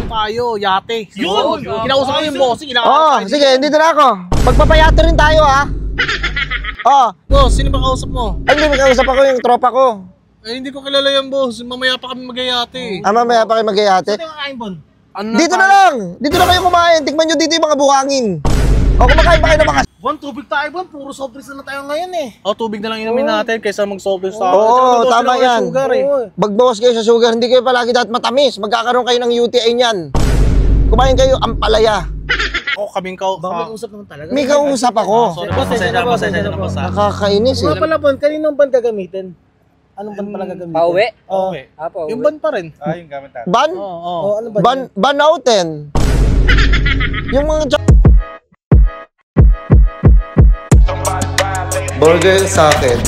tayo, yate. Yun! Kinausap ko yung boss. Sige, dito na ako. Magpapayate rin tayo, ha? Boss, sino ba kausap mo? Ay, hindi, magkausap ako yung tropa ko. Eh, hindi ko kilala yan, boss. Mamaya pa kami mag-yate. Mamaya pa kayo mag-yate. Saan yung kakain, Bon? Dito na lang! Dito na kayo kumain. Tikman nyo dito yung mga buhangin. O, kumakain pa kayo ng mga... Bon, tubig tayo, Bon. Puro soft drinks na tayo ngayon eh. Tubig na lang inumin natin kaysa mag-soft drinks tayo. Oo, tama yan. Magbawas kayo sa sugar. Hindi kayo palagi dapat matamis. Magkakaroon kayo ng UTI niyan. Kumain kayo ampalaya. Kaming Baka may usap naman talaga. May kausap ako. Sorry, pasensya na po sa. Nakakainis eh. Mga pala, Bon, kaninong ban gagamitin? Anong ban pala gagamitin? Pauwi? Okay. Pauwi. Yung ban pa rin. Yung gamit natin. Ban? Ano ban? Banauten. Yung mga... Burger sa akin.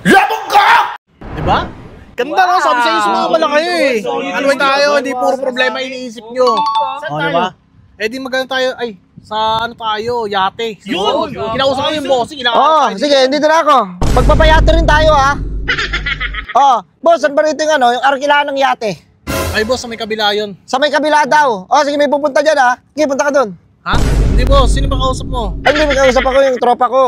Labog ka! Diba? Ganda no, sabi sa inyo sa mga malaki eh. Ano ba tayo, hindi puro problema iniisip nyo. Diba? Eh di maganda tayo, sa ano tayo, yate. Yun! Kinausap ko yung boss. Sige, dito na ako. Magpapayate rin tayo, ha? Boss, saan ba rito yung yung arkilaan ng yate? Ay boss, sa may kabila yun. Sa may kabila daw. Sige, may pupunta dyan, ha? Sige, punta ka dun. Ha? Hindi boss, sino ba kausap mo? Ay, hindi, magkausap ako yung tropa ko.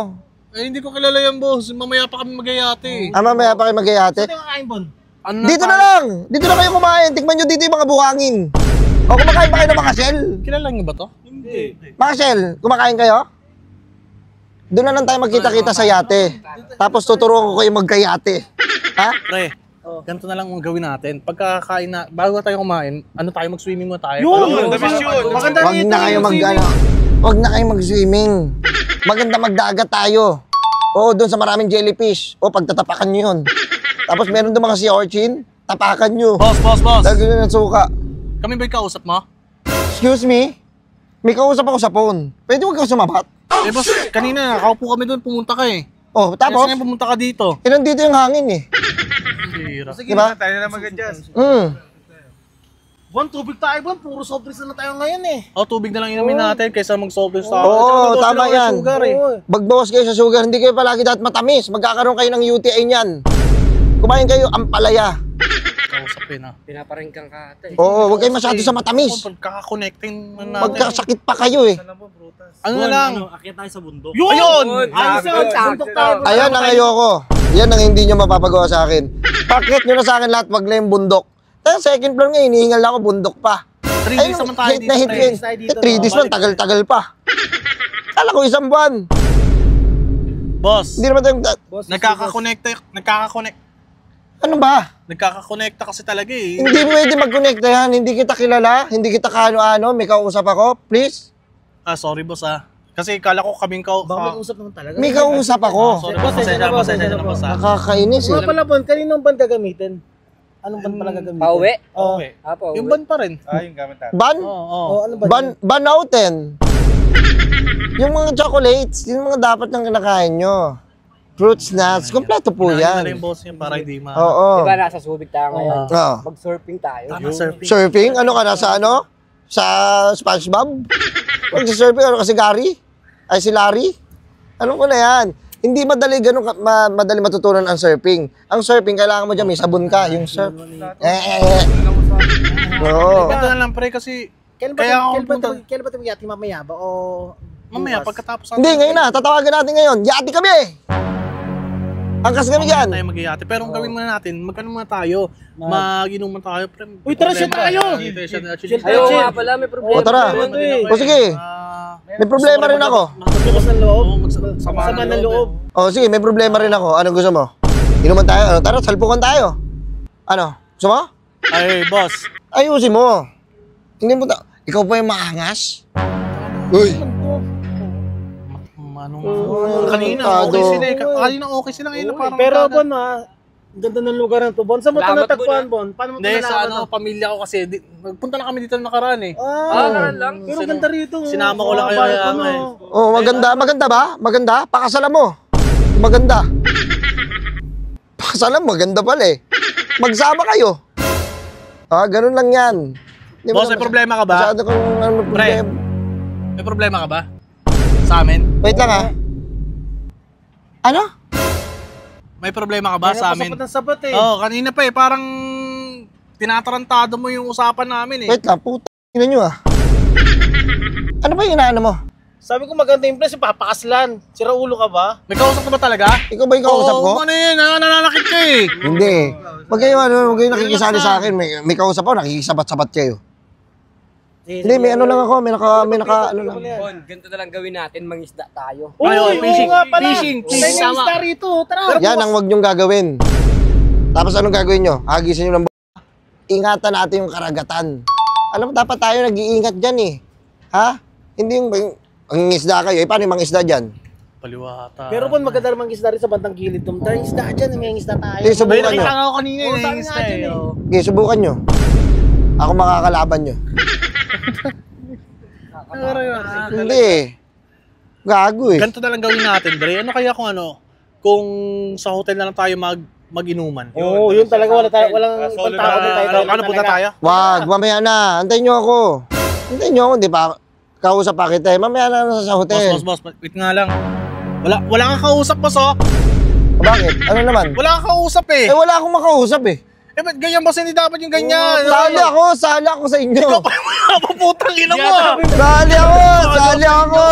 Eh, hindi ko kilala yan boss. Mamaya pa kami mag-yate. Mamaya pa kayo mag-yate. Saan yung kakain, Bon? Dito na lang! Dito na kayo kumain. Tikman nyo dito yung mga buhangin. O, kumakain pa kayo ng mga shell? Kilala niyo ba to? Hindi. Mga shell, kumakain kayo? Doon na lang tayo magkita-kita sa yate. Tapos tuturuan ko kayo magkayate. Ha? Pre, ganito na lang ang gawin natin. Pagkakain na, bago tayo kumain, mag-swimming mo tayo. Yun! Damis yun! Huwag na kayo Huwag na kayo mag-swimming. Maganda magdagat tayo. Doon sa maraming jellyfish. Pagtatapakan nyo yun. Tapos meron doon mga sea urchin, tapakan nyo. Boss! Lagyan nyo ng suka. Kami ba yung kausap mo? Excuse me? May kausap ako sa phone. Pwede huwag ka sumabat? Eh boss, kanina nakaupo kami doon, pumunta ka eh. Tapos? Kasi pumunta ka dito. Nandito yung hangin eh. Sige, diba? tayo na mag-adjust. Bon, tubig tayo, Bon. Puro soft drinks na tayo ngayon eh. Tubig na lang inumin natin kaysa mag-soft drinks tayo. Oo, tama yan. Eh. Magbawas kayo sa sugar. Hindi kayo palagi dapat matamis. Magkakaroon kayo ng UTI niyan. Kumain kayo ampalaya. Kausapin ha. Pinaparingkang ka ata eh. Huwag kayo masyado sa matamis. Pagkaka-connecting natin. Magkasakit pa kayo eh. Ano na lang? Akyat tayo sa bundok. Ayun! Ayan ang ayoko. Yan ang hindi nyo mapapagawa sa akin. Pakit nyo na sa akin lahat, wag na yung bundok. Second floor nga, hinihingal na ako, bundok pa. 3 days naman tayo dito. 3 days man, tagal-tagal pa. Kala ko isang buwan. Boss, Hindi naman tayo... nagkaka-connect. Ano ba? Nagkaka-connecta kasi talaga eh. Hindi pwede mag-connect yan. Hindi kita kilala. Hindi kita kaano-ano. May kausap ako. Please. Sorry boss ah. Kasi kala ko kaming Baka may usap naman talaga. May kausap ako. Sorry boss, pasensya na boss ah. Nakakainis eh. Mga pala, Bon, kaninong ban gagamitin? Anong ban pala gagamitin? Pauwi? Okay. Pauwi. Yung ban pa rin. Yung gamit natin. Ban? Ano ban? Banauten. Yung mga chocolates, yung mga dapat nang kinakain nyo. Fruits, nuts, kompleto po Yan yan. yung boss niya para hindi ma... Oo. Diba nasa Subic tayo ngayon? Mag-surfing tayo. Tama, surfing. Surfing? Ano ka na sa ano? Sa SpongeBob? Mag-surfing ano kasi Gary? Ay si Larry? Ano ko na yan? Hindi madali ganun madali matutunan ang surfing. Ang surfing kailangan mo dyan may sabon ka, yung surf. Oo. Ganito na lang pre kasi... Kailan ba ito magyati mamaya ba? O mamaya pagkatapos... Hindi, ngayon na. Tatawagan natin ngayon. Yati kami! Angkas kami dyan. Tayo mag-iate. Pero ang gawin muna natin, magkano muna tayo? Mag-inuman tayo. Uy, tara siya tayo! Ayaw nga pala, may problema. Tara. Sige. May problema rin ako. Maglakas ng loob. Sama ng loob. Sige, may problema rin ako. Anong gusto mo? Inuman tayo? Tara, salpukan tayo. Ano? Gusto mo? Ay, boss. Ayusin mo. Hindi mo ikaw pa yung maangas? Uy! Kanina okay sila eh. Kanina okay sila ngayon parang... Pero Bon ganda ng lugar na to. Bon, saan mo ito natagpuan, Bon? Paano mo ito nalaman? Hindi, sa pamilya ko kasi. Nagpunta na kami dito nakaraan eh. Nakaraan lang. Pero ganda rito. Sinama ko lang kayo kaya maganda. Maganda ba? Maganda? Pakasalan mo. Maganda. Pakasalan, maganda pala eh. Magsama kayo. Ganun lang yan. Boss, may problema ka ba? Masyado kung ano problema. May problema ka ba? Sa amin? Wait lang Ano? May problema ka ba sa amin? Sabat ng sabat eh. Kanina pa eh, parang tinatarantado mo yung usapan namin eh. Wait lang, puta ina nyo ah. Ano ba yung inaano mo? Sabi ko maganda yung place, papakaslan. Sira ulo ka ba? May kausap ka ba talaga? Ikaw ba yung kausap ko? Oo, ano yun? Nananakit ka eh. Hindi. Huwag kayo nakikisali sa akin. May kausap ako, nakikisabat-sabat kayo. Hindi, may ano lang ako, may naka ano lang. Bon, ganito na lang gawin natin, mangisda tayo. Ay, fishing. nga pala. Fishing. Tayo na yung star rito. Tara. Yan ang huwag nyong gagawin. Tapos anong gagawin nyo? Hagisin nyo ng ingatan natin yung karagatan. Alam mo, dapat tayo nag-iingat dyan eh. Ha? Hindi yung ang isda kayo. Eh, paano yung mga isda dyan? Paliwata. Pero Bon, maganda namang isda rin sa bandang gilid. Tayo isda dyan, may isda tayo. Hindi, May subukan nyo. nakita nga ako kanina Oo, eh. sabi nga dyan eh. Okay, subukan nyo. Ako makakalaban nyo. Hindi eh. Gago eh. Ganito na lang gawin natin, Dre. Ano kaya kung sa hotel na lang tayo mag-inuman? Oo, yun talaga. Walang Solo pagtao na. tayo. Ano, punta tayo? Wag, mamaya na. Antayin nyo ako. Antayin nyo ako, di ba? Kausap pa kita eh. Mamaya na sa hotel. Boss, wait nga lang. Wala kang kausap, boss, oh. Bakit? Ano naman? Wala kang kausap eh. Eh, wala akong makausap eh. Eh, ba't ganyan, boss? Hindi dapat yung ganyan. Sali ako sa inyo. Putang ina mo. Sali ako!